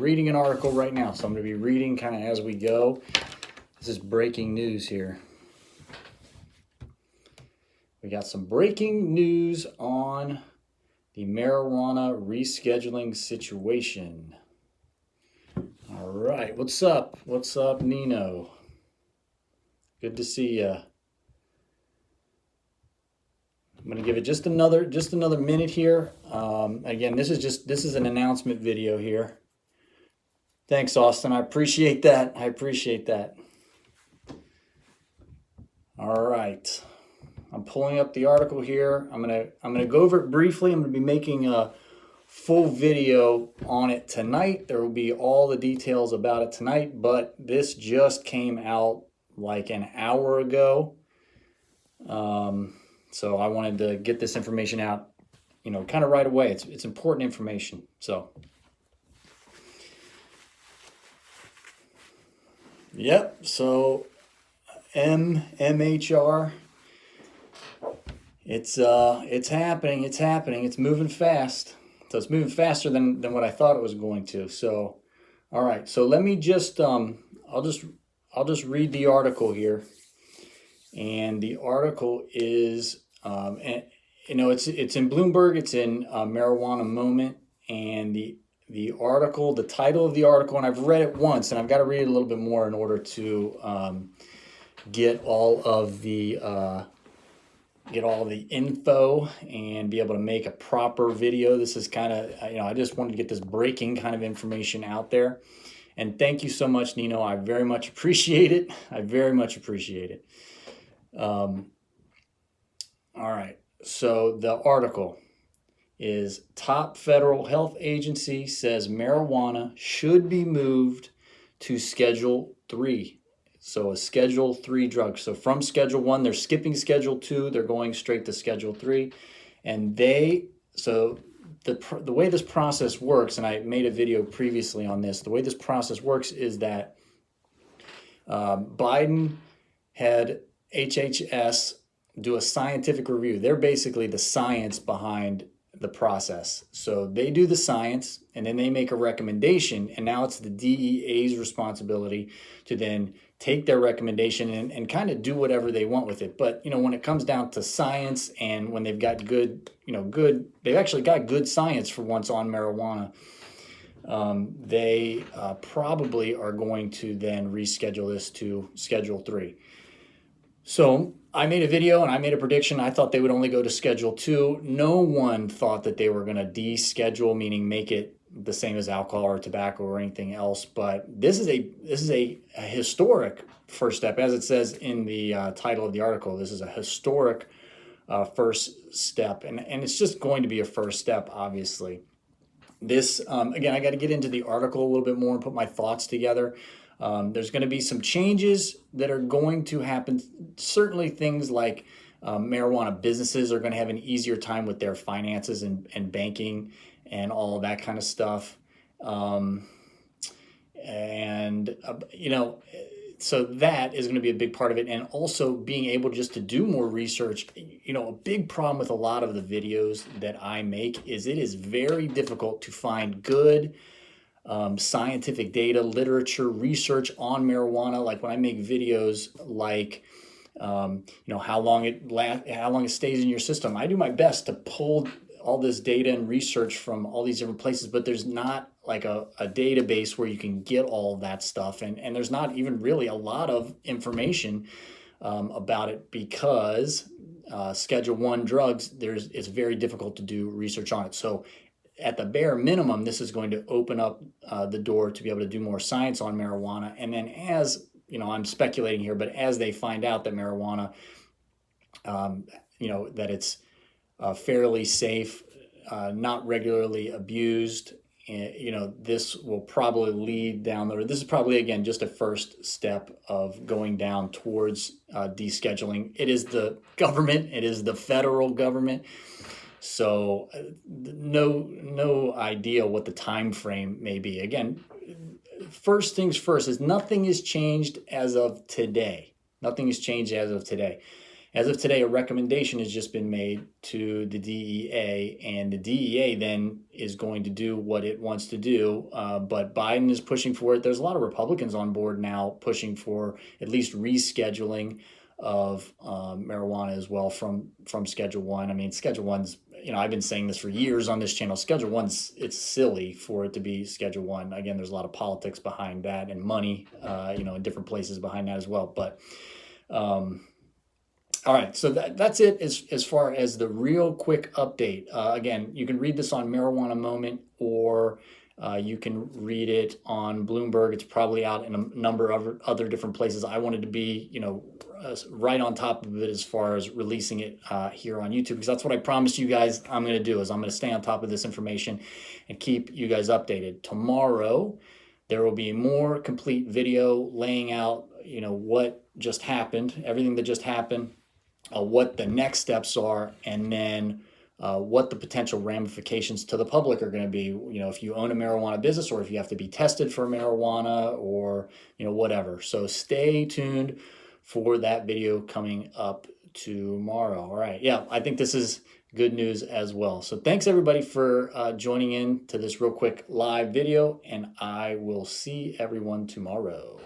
Reading an article right now, so I'm going to be reading kind of as we go. This is breaking news here. We got some breaking news on the marijuana rescheduling situation. All right, what's up? What's up, Nino? Good to see you. I'm going to give it just another minute here. Again, this is an announcement video here. Thanks, Austin. I appreciate that. All right. I'm pulling up the article here. I'm gonna go over it briefly. I'm gonna be making a full video on it tonight. There will be all the details about it tonight, but this just came out like an hour ago. So I wanted to get this information out, kind of right away. It's important information. So. Yep, so MHR, it's happening, it's moving fast. So it's moving faster than what I thought it was going to. So, all right, so let me just, I'll just read the article here. And the article is, it's in Bloomberg, it's in Marijuana Moment, and the article, the title of the article, and I've read it once, and I've got to read it a little bit more in order to get all of the info and be able to make a proper video. This is kind of, I just wanted to get this breaking kind of information out there. And thank you so much, Nino. I very much appreciate it. All right, so the article is top federal health agency says marijuana should be moved to Schedule 3. So a Schedule 3 drug. So from Schedule 1, they're skipping Schedule 2, they're going straight to Schedule 3. And the way this process works, and I made a video previously on this, the way this process works is that Biden had HHS do a scientific review. They're basically the science behind the process. So they do the science and then they make a recommendation, and now it's the DEA's responsibility to then take their recommendation and kind of do whatever they want with it. But when it comes down to science, and when they've got they've actually got good science for once on marijuana, they probably are going to then reschedule this to Schedule 3. So I made a video and I made a prediction. I thought they would only go to Schedule 2. No one thought that they were going to deschedule, meaning make it the same as alcohol or tobacco or anything else. But this is a historic first step, as it says in the title of the article. This is a historic first step, and it's just going to be a first step, obviously. This again, I got to get into the article a little bit more and put my thoughts together. There's going to be some changes that are going to happen. Certainly things like marijuana businesses are going to have an easier time with their finances and banking and all of that kind of stuff. So that is going to be a big part of it. And also being able just to do more research. A big problem with a lot of the videos that I make is it is very difficult to find good scientific data, literature, research on marijuana. Like when I make videos like, how long it stays in your system, I do my best to pull all this data and research from all these different places, but there's not like a database where you can get all of that stuff. And there's not even really a lot of information about it, because Schedule 1 drugs, it's very difficult to do research on it. So at the bare minimum, this is going to open up the door to be able to do more science on marijuana. And then as, I'm speculating here, but as they find out that marijuana, that it's fairly safe, not regularly abused, this will probably lead down the road. This is probably, again, just a first step of going down towards descheduling. It is the government. It is the federal government. So no idea what the time frame may be. Again, first things first is nothing has changed as of today. As of today, a recommendation has just been made to the DEA, and the DEA then is going to do what it wants to do. But Biden is pushing for it. There's a lot of Republicans on board now pushing for at least rescheduling of marijuana as well from Schedule 1. I mean, Schedule 1's, I've been saying this for years on this channel. Schedule 1's, it's silly for it to be Schedule 1. Again, there's a lot of politics behind that and money, in different places behind that as well. But all right, so that's it as far as the real quick update. Again, you can read this on Marijuana Moment, or you can read it on Bloomberg. It's probably out in a number of other different places. I wanted to be, right on top of it as far as releasing it here on YouTube, because that's what I promised you guys I'm going to do, is I'm going to stay on top of this information and keep you guys updated. Tomorrow, there will be a more complete video laying out, what just happened, everything that just happened, what the next steps are, and then what the potential ramifications to the public are going to be. If you own a marijuana business, or if you have to be tested for marijuana, or whatever. So stay tuned for that video coming up tomorrow. All right. Yeah, I think this is good news as well. So thanks everybody for joining in to this real quick live video, and I will see everyone tomorrow.